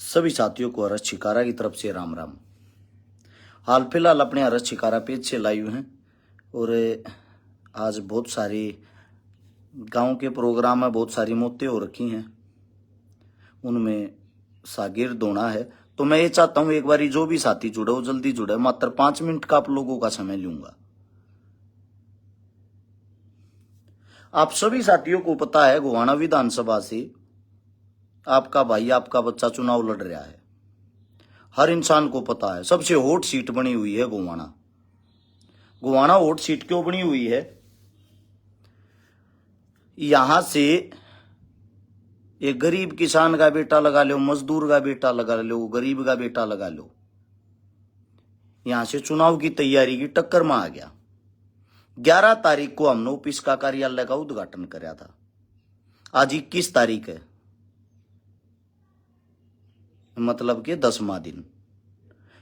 सभी साथियों को हरस छिकारा की तरफ से राम राम। हाल फिलहाल अपने हरस छिकारा पेज से लाइव हैं और आज बहुत सारी गांव के प्रोग्राम में बहुत सारी मौतें हो रखी हैं, उनमें शागिर्द होना है। तो मैं ये चाहता हूं एक बारी जो भी साथी जुड़े वो जल्दी जुड़े, मात्र 5 मिनट का आप लोगों का समय लूंगा। आप सभी साथियों को पता है गोहाना विधानसभा से आपका भाई आपका बच्चा चुनाव लड़ रहा है। हर इंसान को पता है सबसे हॉट सीट बनी हुई है गोहाना। गोहाना हॉट सीट क्यों बनी हुई है? यहां से एक गरीब किसान का बेटा लगा लो, मजदूर का बेटा लगा लो, गरीब का बेटा लगा लो, यहां से चुनाव की तैयारी की टक्कर में आ गया। 11 तारीख को हमने ऑफिस का कार्यालय का उद्घाटन कराया था। आज 21 तारीख है, मतलब कि 10वां दिन।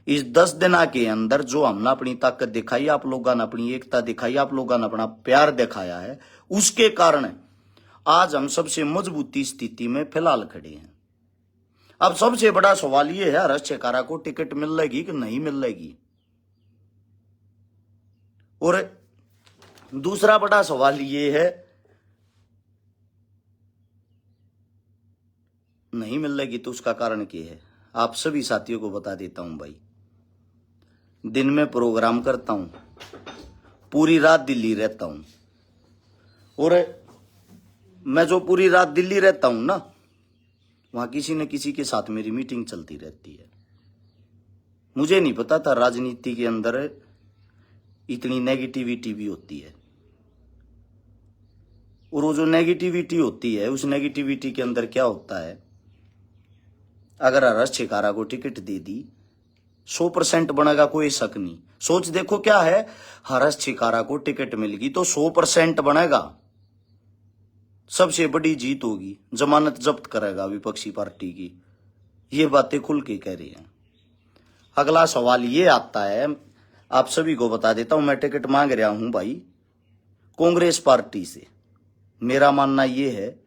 इस 10 दिना के अंदर जो हमने अपनी ताकत दिखाई, आप लोगों ने अपनी एकता दिखाई, आप लोगों ने अपना प्यार दिखाया है, उसके कारण आज हम सबसे मजबूती स्थिति में फिलहाल खड़े हैं। अब सबसे बड़ा सवाल यह है हरस छिकारा को टिकट मिलेगी कि नहीं मिलेगी, और दूसरा बड़ा सवाल यह है नहीं मिलेगी तो उसका कारण क्या है। आप सभी साथियों को बता देता हूं भाई, दिन में प्रोग्राम करता हूं, पूरी रात दिल्ली रहता हूं, और मैं जो पूरी रात दिल्ली रहता हूं ना, वहां किसी न किसी के साथ मेरी मीटिंग चलती रहती है। मुझे नहीं पता था राजनीति के अंदर इतनी नेगेटिविटी भी होती है, और वो जो नेगेटिविटी होती है उस नेगेटिविटी के अंदर क्या होता है, अगर हरस छिकारा को टिकट दे दी 100% बनेगा, कोई शक नहीं। सोच देखो क्या है, हरस छिकारा को टिकट मिल गई तो 100% बनेगा, सबसे बड़ी जीत होगी, जमानत जब्त करेगा विपक्षी पार्टी की। ये बातें खुल के कह रही हैं। अगला सवाल ये आता है, आप सभी को बता देता हूं, मैं टिकट मांग रहा हूं भाई कांग्रेस पार्टी से। मेरा मानना ये है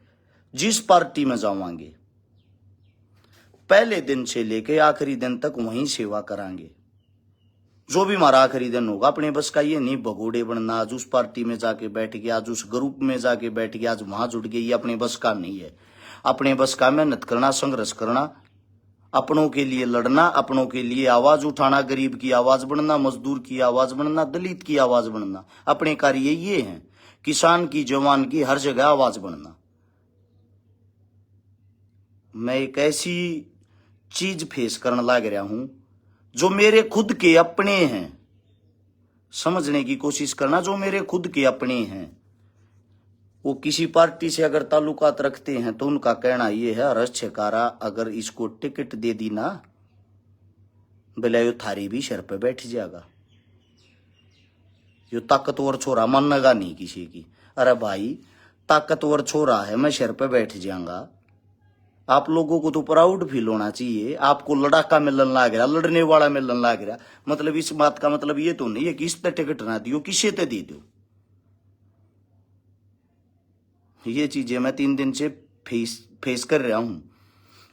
जिस पार्टी में जावांगे पहले दिन से लेके आखिरी दिन तक वहीं सेवा करांगे। जो भी हमारा आखिरी दिन होगा, अपने बस का ये नहीं भगोड़े बनना, आज उस पार्टी में जाके बैठ गया, आज उस ग्रुप में जाके बैठ गया, आज वहां जुड़ गई, ये अपने बस का नहीं है। अपने बस का मेहनत करना, संघर्ष करना, अपनों के लिए लड़ना, अपनों के लिए आवाज उठाना, गरीब की आवाज बनना, मजदूर की आवाज बनना, दलित की आवाज बनना। अपने कार्य ये है, किसान की, जवान की, हर जगह आवाज बनना। मैं एक ऐसी चीज फेस करने लग रहा हूं जो मेरे खुद के अपने हैं, समझने की कोशिश करना। जो मेरे खुद के अपने हैं वो किसी पार्टी से अगर ताल्लुकात रखते हैं तो उनका कहना यह है हरस छिकारा अगर इसको टिकट दे दी ना, बोले यो थारी भी सिर पे बैठ जाएगा, यो ताकतवर छोरा मानेगा नहीं किसी की। अरे भाई ताकतवर छोरा है, मैं सिर पे बैठ जाऊंगा। आप लोगों को तो प्राउड फील होना चाहिए। आपको लड़ाका मिलन लग रहा, लड़ने वाला मिलन लग रहा, मतलब इस बात का मतलब ये तो नहीं है कि इस पे टिकट ना दियो, किसे ते दे दो। ये चीजें मैं 3 दिन से फेस कर रहा हूं।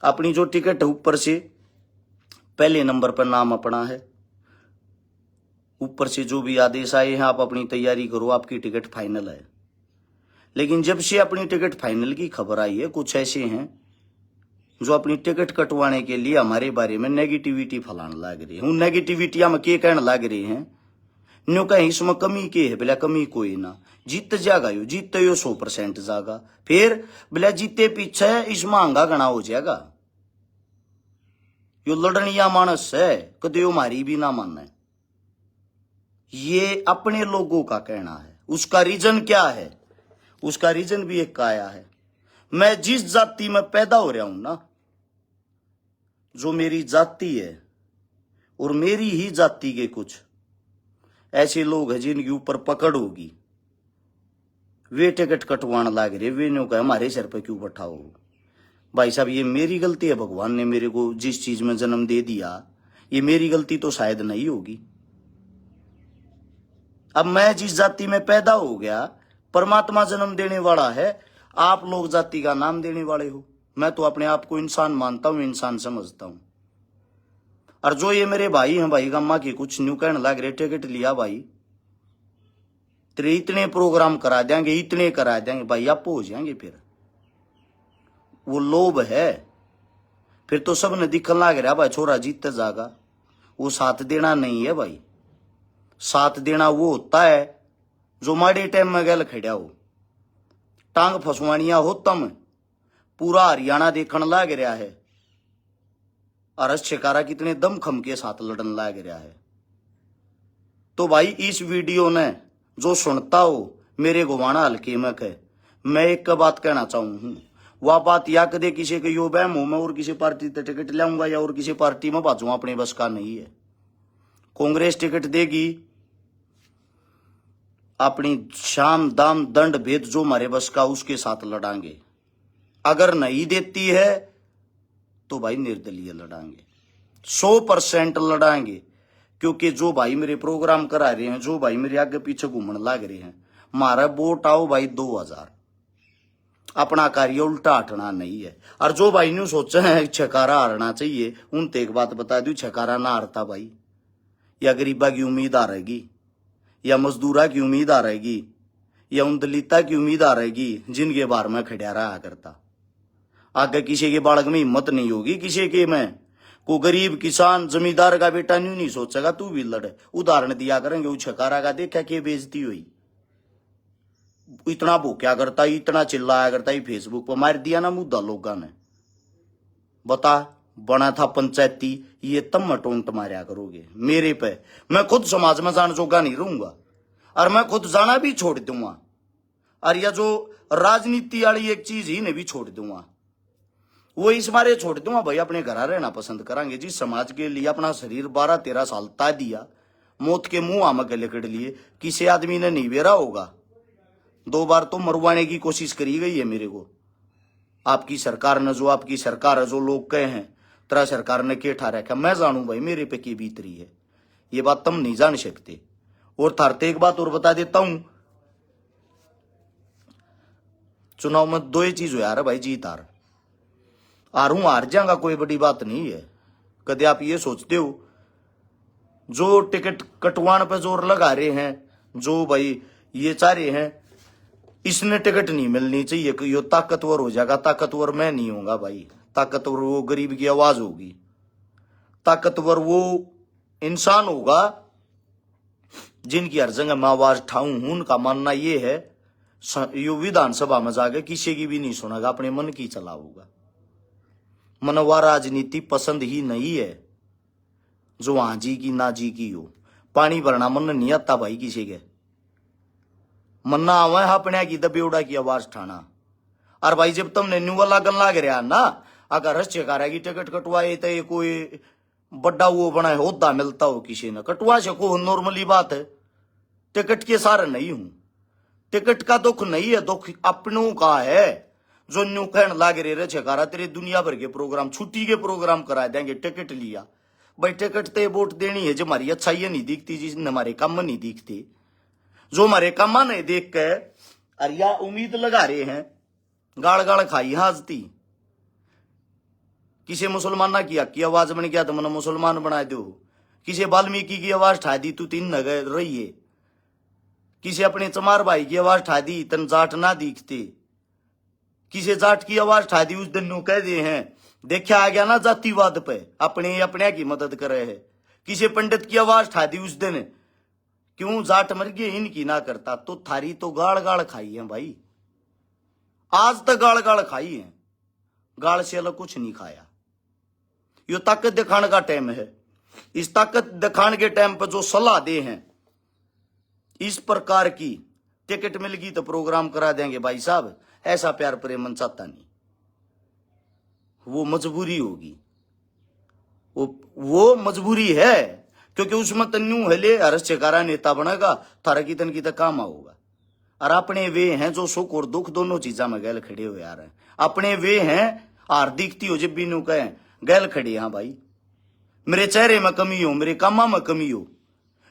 अपनी जो टिकट है ऊपर से पहले नंबर पर नाम अपना है, ऊपर से जो भी आदेश आए हैं आप अपनी तैयारी करो, आपकी टिकट फाइनल है। लेकिन जब से अपनी टिकट फाइनल की खबर आई है, कुछ ऐसे हैं जो अपनी टिकट कटवाने के लिए हमारे बारे में नेगेटिविटी फैलाने लग रहे हैं। उन नेगेटिविटी में के कहने लग रहे हैं, न्यू कहीं इसमें कमी के है, बोला कमी कोई ना, जीत जाएगा यो, जीत यो 100% जाएगा। फिर बोला जीते पीछे इसमें आंगा गणा हो जाएगा। यो लड़निया मानस है, कदे यो मारी भी ना माने। ये अपने लोगों का कहना है। उसका रीजन क्या है? उसका रीजन भी एक आया है, मैं जिस जाति में पैदा हो रहा हूं ना, जो मेरी जाति है, और मेरी ही जाति के कुछ ऐसे लोग हैं जिनके ऊपर पकड़ होगी, वे टिकट कटवाने लग रहे। वे न्यू कहे हमारे सिर पर क्यों बैठाओ। भाई साहब ये मेरी गलती है, भगवान ने मेरे को जिस चीज में जन्म दे दिया, ये मेरी गलती तो शायद नहीं होगी। अब मैं जिस जाति में पैदा हो गया, परमात्मा जन्म देने वाला है, आप लोग जाति का नाम देने वाले हो। मैं तो अपने आप को इंसान मानता हूं, इंसान समझता हूं। और जो ये मेरे भाई हैं भाई गम्मा की कुछ न्यू कहने लग रहे, टिकट लिया भाई तेरे इतने प्रोग्राम करा देंगे, इतने करा देंगे भाई, आप हो जाएंगे। फिर वो लोभ है, फिर तो सबने दिखने लग रहा भाई छोरा जीतते जागा। वो साथ देना नहीं है भाई, साथ देना वो होता है जो माड़े टाइम में गल खड़ा हो। टांग फसवानिया हो तम पूरा हरियाणा देखने लग रहा है, और शिकारा कितने दमखम के साथ लड़न लग रहा है। तो भाई इस वीडियो ने जो सुनता हो मेरे गुवाना हल्के में है, मैं एक बात कहना चाहूं हूं, वह बात या कदे किसी के यो बहम हो मैं और किसी पार्टी से टिकट लाऊंगा या और किसी पार्टी में बाजूंगा, अपने बस का नहीं है। कांग्रेस टिकट देगी, अपनी शाम दाम दंड भेद जो हमारे बस का उसके साथ लड़ांगे। अगर नहीं देती है तो भाई निर्दलीय लड़ांगे, 100% लड़ाएंगे। क्योंकि जो भाई मेरे प्रोग्राम करा रहे हैं, जो भाई मेरे आगे पीछे घूमने लग रहे हैं, हमारा वोट आओ भाई 2000, अपना कार्य उल्टा हटना नहीं है। और जो भाई ने सोचा है छकारा हारना चाहिए, उनते एक बात बता दू, छकारा ना हारता भाई। या गरीबा की उम्मीद आ रहेगी, या मजदूरा की उम्मीद आ रहेगी, या उन दलिता की उम्मीद आ रहेगी जिनके बार में खड़ा रहा करता। आगे किसी के बालक में हिम्मत नहीं होगी, किसी के में को गरीब किसान जमींदार का बेटा नहीं सोचेगा तू भी लड़। उदाहरण दिया करेंगे, वो छकारा का देखा कि बेइज्जती हुई, इतना भूख्या करता, इतना चिल्लाया करता ही, फेसबुक पर मार दिया ना मुद्दा लोगों ने। बता बना था पंचायती, ये तब मटोंट मारा करोगे मेरे पे। मैं खुद समाज में जान जोगा नहीं रहूंगा, और मैं खुद जाना भी छोड़ दूंगा, और यह जो राजनीति वाली एक चीज ही ने भी छोड़ दूंगा, वो इस बारे छोड़ दूंगा भाई। अपने घर रहना पसंद करांगे, जिस समाज के लिए अपना शरीर 12-13 साल ता दिया, मौत के मुंह आम के लिकड़ लिए, किसी आदमी ने नहीं बेरा होगा। 2 बार तो मरवाने की कोशिश करी गई है मेरे को आपकी सरकार ने, जो आपकी सरकार है, जो लोग कहे हैं तेरा सरकार ने के ठा रखा, मैं जानू भाई मेरे पे की बीत रही है, ये बात तुम नहीं जान सकते। और थारते एक बात और बता देता हूं, चुनाव में 2 ही चीज हो यार भाई, जीत हार। हारूं हार जाऊंगा कोई बड़ी बात नहीं है। कदे आप ये सोचते हो जो टिकट कटवाने पे जोर लगा रहे हैं, जो भाई ये चाह रहे हैं इसने टिकट नहीं मिलनी चाहिए कि यो ताकतवर हो जाएगा, ताकतवर मैं नहीं होगा भाई। ताकतवर वो गरीब की आवाज होगी, ताकतवर वो इंसान होगा जिनकी हर जगह मैं आवाज ठाऊं हूं। उनका मानना ये है यो विधानसभा में जाके किसी की भी नहीं सुनेगा, अपने मन की चलाऊगा। मनवा राजनीति पसंद ही नहीं है, जो हाँ जी की ना जी की हो। पानी भरना मन नहीं आता भाई किसी के, मन्ना आवा है अपने की दबेउड़ा की आवाज ठाना। और भाई जब तुमने न्यू लागन लाग रहा ना, अगर रश्यकारा की टिकट कटवाए तो ये कोई बड़ा वो बना होदा मिलता हो किसी ने, कटवा सको, नॉर्मली बात है। टिकट के सारे नहीं हूं, टिकट का दुख नहीं है, दुख अपनों का है। जो न्यू कहने लाग रहे रश्यकारा तेरे दुनिया भर के प्रोग्राम, छुट्टी के प्रोग्राम करा देंगे, टिकट लिया भाई। टिकट तो वोट देनी है, जो हमारी अच्छाई नहीं दिखती, जिसने हमारे काम नहीं दिखते, जो हमारे कामा नहीं देख के और या उम्मीद लगा रहे हैं, गाड़ गाड़ खाई हाजती। किसी मुसलमान ना किया की आवाज बन गया तो मैंने मुसलमान बना दो, किसी वाल्मीकि की आवाज ठा दी तू 3 नगर रही है, किसी अपने चमार भाई की आवाज ठा दी तन जाट ना दिखते, किसी जाट की आवाज ठा दी उस दिन नो कह दे हैं देखा आ गया ना जातिवाद पे, अपने की मदद करे है। किसी पंडित की आवाज ठा दी उस दिन क्यों जाट मर गए इनकी ना करता, तो थारी तो गाड़ गाड़ खाई है भाई, आज तक गाड़ गाड़ खाई है, गाड़ से अलग कुछ नहीं खाया। यो ताकत दिखाने का टाइम है, इस ताकत दिखाने के टाइम पर जो सलाह दे हैं इस प्रकार की, टिकट मिल गई तो प्रोग्राम करा देंगे भाई साहब, ऐसा प्यार प्रेम मन चाहता नहीं, वो मजबूरी होगी, वो मजबूरी है। क्योंकि उसमें तन्नू हले हरस्यकारा नेता बनेगा, थारा की तन की तक काम होगा। और अपने वे हैं जो सुख और दुख दोनों चीजा में गैल खड़े हो यार हैं, अपने वे हैं हार दिखती हो जब भी नु कहे गैल खड़े। हाँ भाई मेरे चेहरे में कमी हो, मेरे कामा में कमी हो,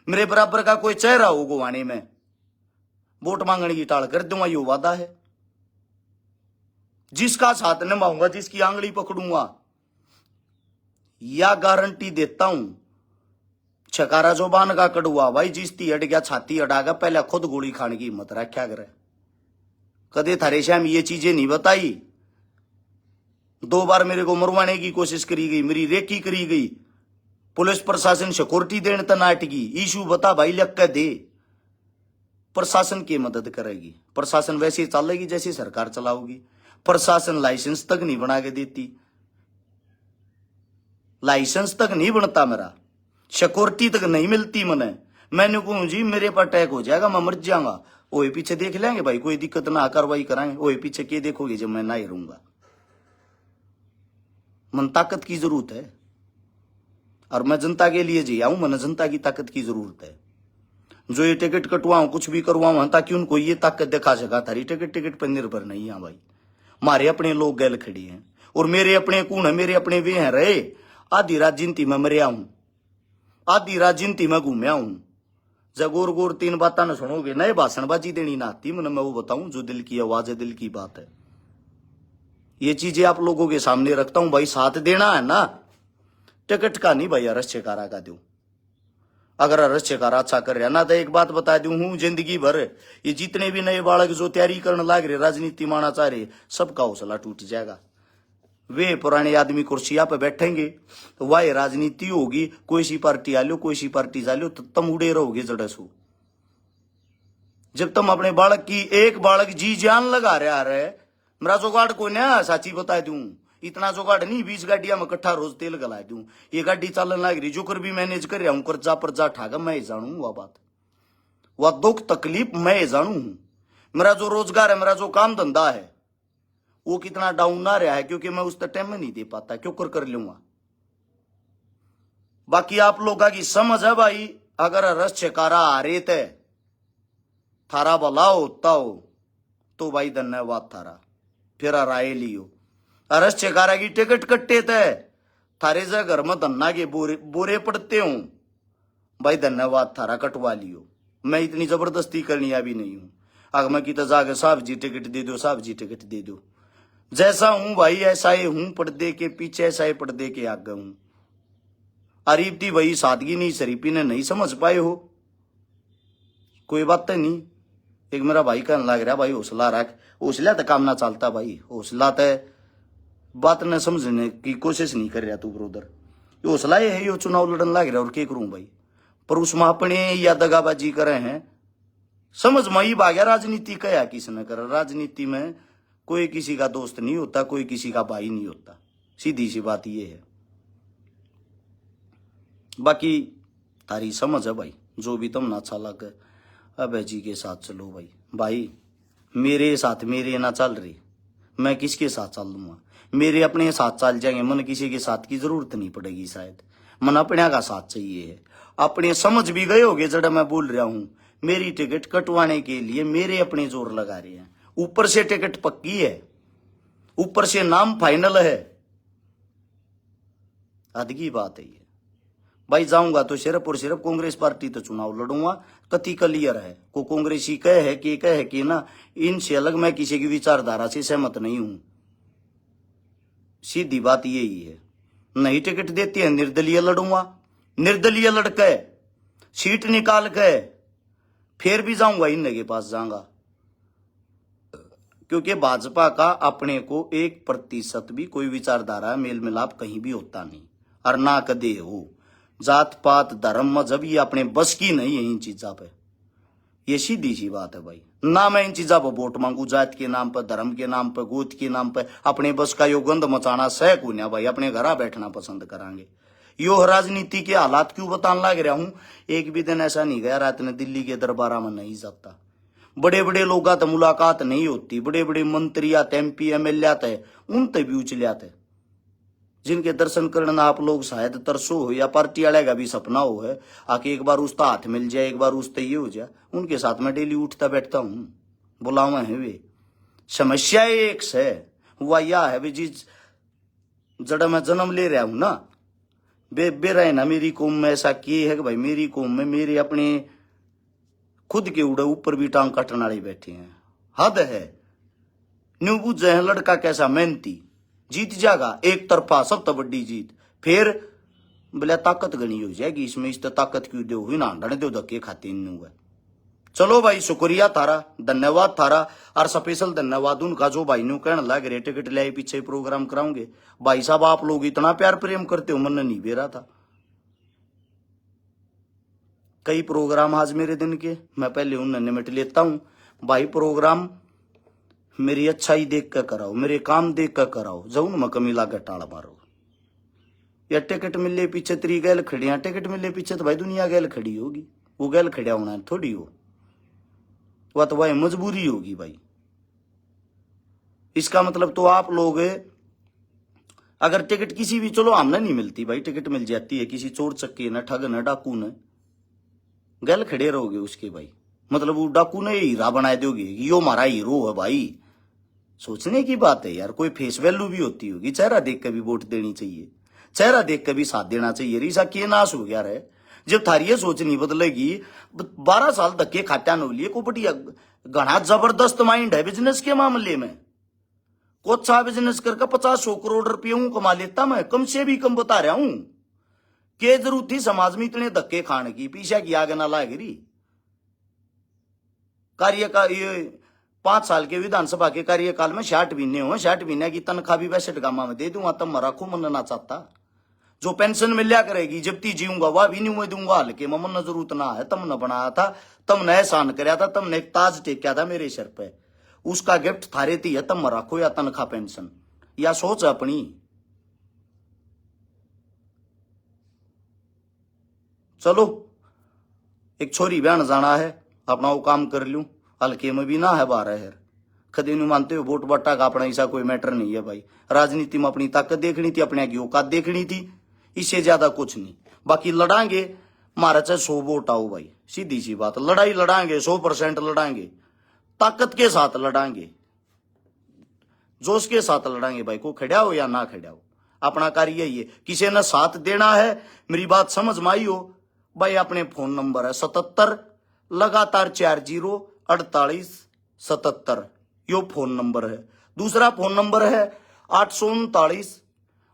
मेरे बराबर का कोई चेहरा हो गुवाने में, वोट मांगने की टाल कर दूंगा, यो वादा है। जिसका साथ निभाऊंगा, जिसकी आंगली पकड़ूंगा, या गारंटी देता हूं। छकारा जोबान का कड़ुआ भाई, जिसती अड़ गया छाती अड़ागा, पहले खुद गोली खाने की हिम्मत रखा करे। कदे थारे श्याम ये चीजें नहीं बताई। 2 बार मेरे को मरवाने की कोशिश करी गई, मेरी रेकी करी गई, पुलिस प्रशासन सिक्योरिटी देने तक नाटकी। इशू बता भाई, लिख के दे। प्रशासन की मदद करेगी, प्रशासन वैसे चलेगी जैसी सरकार चलाओगी। प्रशासन लाइसेंस तक नहीं बना के देती, लाइसेंस तक नहीं बनता मेरा, सिक्योरिटी तक नहीं मिलती मने। मैंने कहूं जी मेरे पर अटैक हो जाएगा, मैं मर जाऊंगा, ओए पीछे देख लेंगे भाई, कोई दिक्कत ना, कार्रवाई कराएंगे। ओए पीछे क्या देखोगे जब मैं ना ही रहूंगा। मन ताकत की जरूरत है, और मैं जनता के लिए जी आऊं, मन जनता की ताकत की जरूरत है। जो ये टिकट कटवाऊं, कुछ भी करवाऊं, ताकि उनको ये ताकत दिखा सका। थारी टिकट पर निर्भर नहीं है भाई, मारे अपने लोग गैल खड़ी हैं, और मेरे अपने कौन है, मेरे अपने वे हैं रहे। आधी रात जिंती में मरिया हूं, आधी रात जिंती में घूमया हूं। जब गोर गोर 3 बातें न सुनोगे, नए भाषणबाजी देनी ना आती मन, मैं वो बताऊं जो दिल की आवाज है, दिल की बात है। ये चीजें आप लोगों के सामने रखता हूं भाई, साथ देना है ना। टिकट का नहीं भाई, अरस छेकारा का दो। अगर अरस छेकारा अच्छा कर रहा ना, तो एक बात बता दूं हूं, जिंदगी भर ये जितने भी नए बालक जो तैयारी करने लाग रहे, राजनीति माना चाह रहे, सबका हौसला टूट जाएगा। वे पुराने आदमी कुर्सिया पे बैठेंगे तो वह राजनीति होगी, कोई सी पार्टी आ लो, कोई सी पार्टी जा लो, तो तुम उड़े रहोगे जड़सू। जब तुम अपने बालक की, एक बालक जी जान लगा रहा है, मेरा जुगाड़ को ना साची बता दूं, इतना जुगाड़ नहीं, 20 गाड़िया में इकट्ठा रोज तेल गला दूं। ये गाड़ी चलन लग रही, जो कर भी मैनेज कर रहा हूं, कर्जा पर्जा ठागा मैं जानू, वह बात, वह दुख तकलीफ मैं जानू हूं। मेरा जो रोजगार है, मेरा जो काम धंधा है, वो कितना डाउन ना रहा है, क्योंकि मैं उस टाइम में नहीं दे पाता, क्यों कर लूंगा। बाकी आप लोगों की समझ है भाई, अगर रस छकारा आ रहे थे, थारा भला होता हो तो भाई धन्यवाद थारा, फिर राय लियो। रस छकारा की टिकट कट्टे थे, थारे से घर में धन्ना के बोरे पड़ते हूं, भाई धन्यवाद थारा, कटवा लियो। मैं इतनी जबरदस्ती करनी अभी नहीं हूं। अगर मैं कितना जाकर साहब जी टिकट दे दो, साहब जी टिकट दे दो। जैसा हूं भाई ऐसा ही हूं, पर्दे के पीछे ऐसा ही पर्दे के आगे हूं। अरीब दी भाई सादगी नहीं, शरीफी ने नहीं समझ पाए हो, कोई बात नहीं। एक मेरा भाई कहने लग रहा, भाई हौसला रख, हौसला तो काम ना चलता भाई, हौसला तो बात न समझने की कोशिश नहीं कर रहा तू ब्रोदर। हौसला ये है, यो चुनाव लड़न लग रहा, और क्या करूं भाई। पर उसमें अपने या दगाबाजी करे हैं, समझ मई भाग्या। राजनीति क्या किसने कर, राजनीति में कोई किसी का दोस्त नहीं होता, कोई किसी का भाई नहीं होता, सीधी सी बात ये है। बाकी तारी समझ है भाई, जो भी तुम ना अच्छा लगे, अबे जी के साथ चलो भाई। भाई मेरे साथ मेरे ना चल रही, मैं किसके साथ चल लूंगा, मेरे अपने साथ चल जाएंगे, मन किसी के साथ की जरूरत नहीं पड़ेगी शायद, मन अपने का साथ चाहिए है। अपने समझ भी गए होगे जड़ा मैं बोल रहा हूं, मेरी टिकट कटवाने के लिए मेरे अपने जोर लगा रहे हैं। ऊपर से टिकट पक्की है, ऊपर से नाम फाइनल है, अदगी बात है ये भाई। जाऊंगा तो सिर्फ और सिर्फ कांग्रेस पार्टी तो चुनाव लड़ूंगा, कति क्लियर है। को कांग्रेसी कह है कि ना, इनसे अलग मैं किसी की विचारधारा से सहमत नहीं हूं, सीधी बात यही है। नहीं टिकट देती है, निर्दलीय लड़ूंगा, निर्दलीय लड़के सीट निकाल के फिर भी जाऊंगा, इनके पास जाऊंगा, क्योंकि भाजपा का अपने को 1% भी कोई विचारधारा मेल मिलाप कहीं भी होता नहीं, और ना कदे हो। जात पात धर्म मजहब ये अपने बस की नहीं है इन चीजों पे, ये सीधी सी बात है भाई। ना मैं इन चीजों पर वोट मांगू, जात के नाम पर, धर्म के नाम पर, गोद के नाम पर, अपने बस का यो गंद मचाना सह को भाई, अपने घर बैठना पसंद करांगे। यो राजनीति के हालात क्यों बताने लग रहा हूं, एक भी दिन ऐसा नहीं गया रात ने दिल्ली के दरबारा में नहीं जाता, बड़े बड़े लोग तो मुलाकात नहीं होती, बड़े बड़े मंत्री आते, MP MLA आते, उन तक भी उछले आते, जिनके दर्शन करना आप लोग शायद तरसो हो, या पार्टी वाले का भी सपना हो है आके एक बार उसका हाथ मिल जाए, एक बार उससे ये हो जाए। उनके साथ मैं डेली उठता बैठता हूं, बुलावा है वे। समस्या एक से हुआ यह है भी, जिस जड़ा मैं जन्म ले रहा हूं ना, बेरा है ना, मेरी कौम में ऐसा किए है कि भाई, मेरी कौम में मेरे अपने खुद के उड़े ऊपर भी टांग काटने वाले बैठे हैं, हद है। न्यू बुझे हैं लड़का कैसा मेहनती, जीत जाएगा एक तरफा सब तो बड़ी जीत। फिर बोले ताकत गणी हो जाएगी इसमें, इस तो ताकत क्यों दो हुई ना डर दो धक्के खाते न्यू है। चलो भाई शुक्रिया थारा, धन्यवाद थारा। और स्पेशल धन्यवाद उनका जो भाई न्यू कहने लग रहे टिकट ले पीछे प्रोग्राम कराऊंगे। भाई साहब आप लोग इतना प्यार प्रेम करते हो, मन नहीं बेरा था। कई प्रोग्राम आज मेरे दिन के, मैं पहले उन्हें निमट लेता हूं। भाई प्रोग्राम मेरी अच्छाई देख कर कराओ, मेरे काम देख कर कराओ, जाऊ मैं कमी लागत टाल मारो। या टिकट मिले पीछे त्री गैल खड़िया, टिकट मिले पीछे तो भाई दुनिया गैल खड़ी होगी, वो गैल खड़िया होना थोड़ी हो, वह तो भाई मजबूरी होगी भाई। इसका मतलब तो आप लोग अगर टिकट किसी भी, चलो हमने नहीं मिलती भाई, टिकट मिल जाती है किसी चोर चक्के न ठग न डाकू न, गैल खड़े रहोगे उसके भाई, मतलब वो डाकू ने हीरा बना दोगे, यो हमारा हीरो है भाई। सोचने की बात है यार, कोई फेस वैल्यू भी होती होगी, चेहरा देख कर भी वोट देनी चाहिए, चेहरा देख कर भी साथ देना चाहिए। रीसा के नाश हो गया रहे, जब थारी ये सोच नहीं बदलेगी। 12 साल धक्के खात्या नो लिए को बढ़िया घना जबरदस्त माइंड है बिजनेस के मामले में, को अच्छा बिजनेस करके 50-100 करोड़ रुपये कमा लेता मैं, कम से भी कम बता रहा हूं। के जरूरत थी समाज में इतने धक्के खाने की, पीछे की आगे ना लागिरी। कार्य का ये 5 साल के विधानसभा के कार्यकाल में 60 महीने हुए, 60 महीने की तनख्वाह भी 62 गामा में दे दूंगा, तब मरा खूब मन ना चाहता। जो पेंशन मिल्या करेगी जब ती जीऊंगा वह भी नहीं मैं दूंगा, हल्के मन न जरूरत ना है, तम न बनाया था, तम न एहसान कराया था, तम ने एक ताज टेक्या था मेरे सिर पे, उसका गिफ्ट थारे थी है, तम रखो या तनख्वाह पेंशन, या सोच अपनी। चलो एक छोरी बहन जाना है, अपना वो काम कर लूं, हल्के में भी ना है 12 है। कदे नहीं मानते हो वोट बट्टा का अपना ऐसा कोई मैटर नहीं है भाई, राजनीति में अपनी ताकत देखनी थी, अपने की औकात देखनी थी, इससे ज्यादा कुछ नहीं। बाकी लड़ांगे, मारा चाहे 100 वोट आओ भाई, सीधी सी बात, लड़ाई लड़ांगे, 100% लड़ांगे, ताकत के साथ लड़ांगे, जोश के साथ लड़ांगे भाई, को खड़ा हो या ना खड़ा हो, अपना कार्य यही है। किसी ने साथ देना है, मेरी बात समझ में आई हो भाई, अपने फोन नंबर है 77 लगातार 40 48 77, यो फोन नंबर है। दूसरा फोन नंबर है 839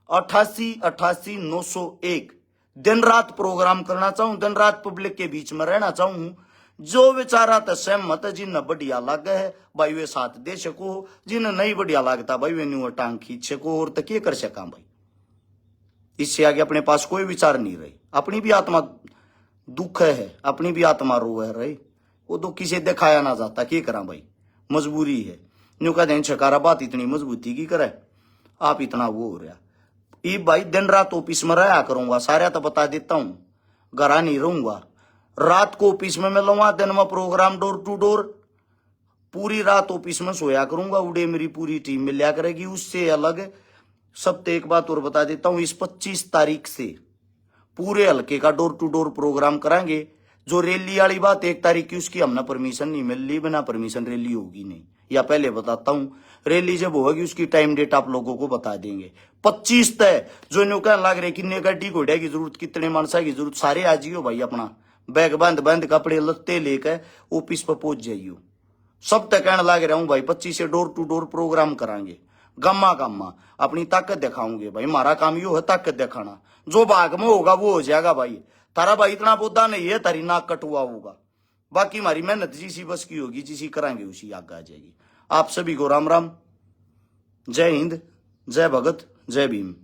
88 88 901। दिन रात प्रोग्राम करना चाहूं, दिन रात पब्लिक के बीच में रहना चाहूं, जो बेचारा तो सहमत है, जिन्हें बढ़िया लगे है भाई वे साथ दे सको, जिन्हें नहीं बढ़िया लगता भाई वे न्यू टांग खींच सको, और तो क्या कर सका भाई। इससे आगे अपने पास कोई विचार नहीं रही, अपनी भी आत्मा दुख है, अपनी भी आत्मा रो है रही, वो दुख किसे दिखाया ना जाता, क्या करा भाई, मजबूरी है। न्यू कहते हैं छकारा बात इतनी मजबूती की करे, आप इतना वो हो रहा। ये भाई दिन रात ऑफिस में रहा करूंगा, सारा तो बता देता हूं, घरा नहीं रहूंगा, रात को ऑफिस में मिलूंगा, दिन में प्रोग्राम डोर टू डोर, पूरी रात ऑफिस में सोया करूंगा, उड़े मेरी पूरी टीम मिल्या करेगी। उससे अलग सब तो एक बात और बता देता हूं, इस 25 तारीख से पूरे हल्के का डोर टू डोर प्रोग्राम कराएंगे। जो रैली वाली बात 1 तारीख की, उसकी हमने परमिशन नहीं मिल रही, बिना परमिशन रैली होगी नहीं, या पहले बताता हूं, रैली जब होगी उसकी टाइम डेट आप लोगों को बता देंगे। 25 तय जो न्यू कहने लग रहे कितने गाड़ी घोड़े की जरूरत, कितने मानसा की जरूरत, सारे आ जाइयो भाई, अपना बैग बंद बंद कपड़े लत्ते लेकर ऑफिस पर पहुंच जाइयो। सब तक कहने लग रहा हूं भाई 25 से डोर टू डोर प्रोग्राम कराएंगे, गम्मा गम्मा अपनी ताकत दिखाऊंगे भाई, हमारा काम यो है ताकत दिखाना, जो भाग में होगा वो हो जाएगा भाई। तारा भाई इतना बोदा नहीं है, तारी नाक कटुआ होगा, बाकी हमारी मेहनत जिसी बस की होगी, जिसी कराएंगे उसी आगे आ जाएगी। आप सभी को राम राम, जय हिंद, जय भगत, जय भीम।